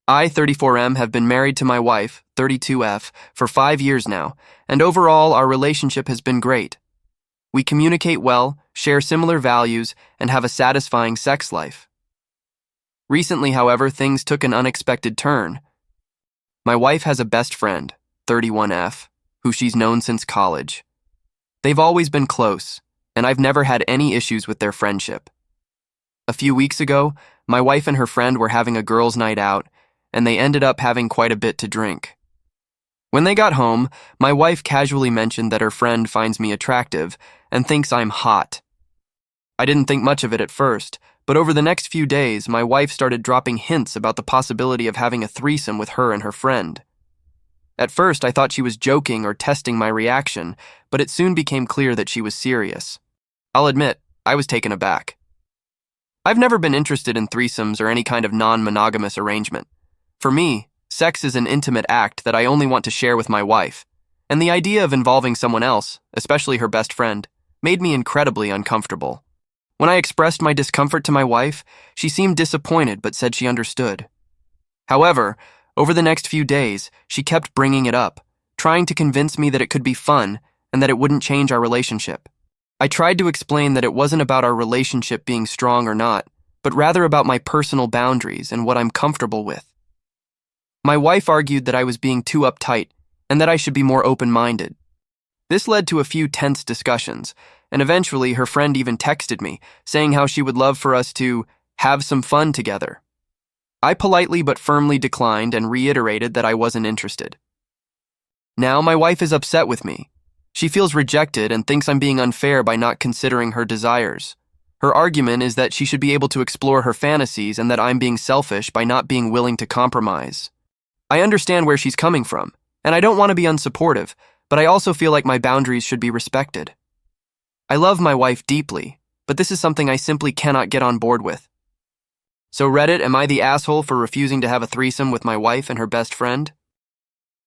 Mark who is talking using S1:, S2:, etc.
S1: I, 34M, have been married to my wife, 32F, for 5 years now, and overall our relationship has been great. We communicate well, share similar values, and have a satisfying sex life. Recently, however, things took an unexpected turn. My wife has a best friend, 31F, who she's known since college. They've always been close, and I've never had any issues with their friendship. A few weeks ago, my wife and her friend were having a girls' night out, and they ended up having quite a bit to drink. When they got home, my wife casually mentioned that her friend finds me attractive and thinks I'm hot. I didn't think much of it at first, but over the next few days, my wife started dropping hints about the possibility of having a threesome with her and her friend. At first, I thought she was joking or testing my reaction, but it soon became clear that she was serious. I'll admit, I was taken aback. I've never been interested in threesomes or any kind of non-monogamous arrangement. For me, sex is an intimate act that I only want to share with my wife, and the idea of involving someone else, especially her best friend, made me incredibly uncomfortable. When I expressed my discomfort to my wife, she seemed disappointed but said she understood. However, over the next few days, she kept bringing it up, trying to convince me that it could be fun and that it wouldn't change our relationship. I tried to explain that it wasn't about our relationship being strong or not, but rather about my personal boundaries and what I'm comfortable with. My wife argued that I was being too uptight and that I should be more open-minded. This led to a few tense discussions, and eventually her friend even texted me, saying how she would love for us to have some fun together. I politely but firmly declined and reiterated that I wasn't interested. Now my wife is upset with me. She feels rejected and thinks I'm being unfair by not considering her desires. Her argument is that she should be able to explore her fantasies and that I'm being selfish by not being willing to compromise. I understand where she's coming from, and I don't want to be unsupportive, but I also feel like my boundaries should be respected. I love my wife deeply, but this is something I simply cannot get on board with. So Reddit, am I the asshole for refusing to have a threesome with my wife and her best friend?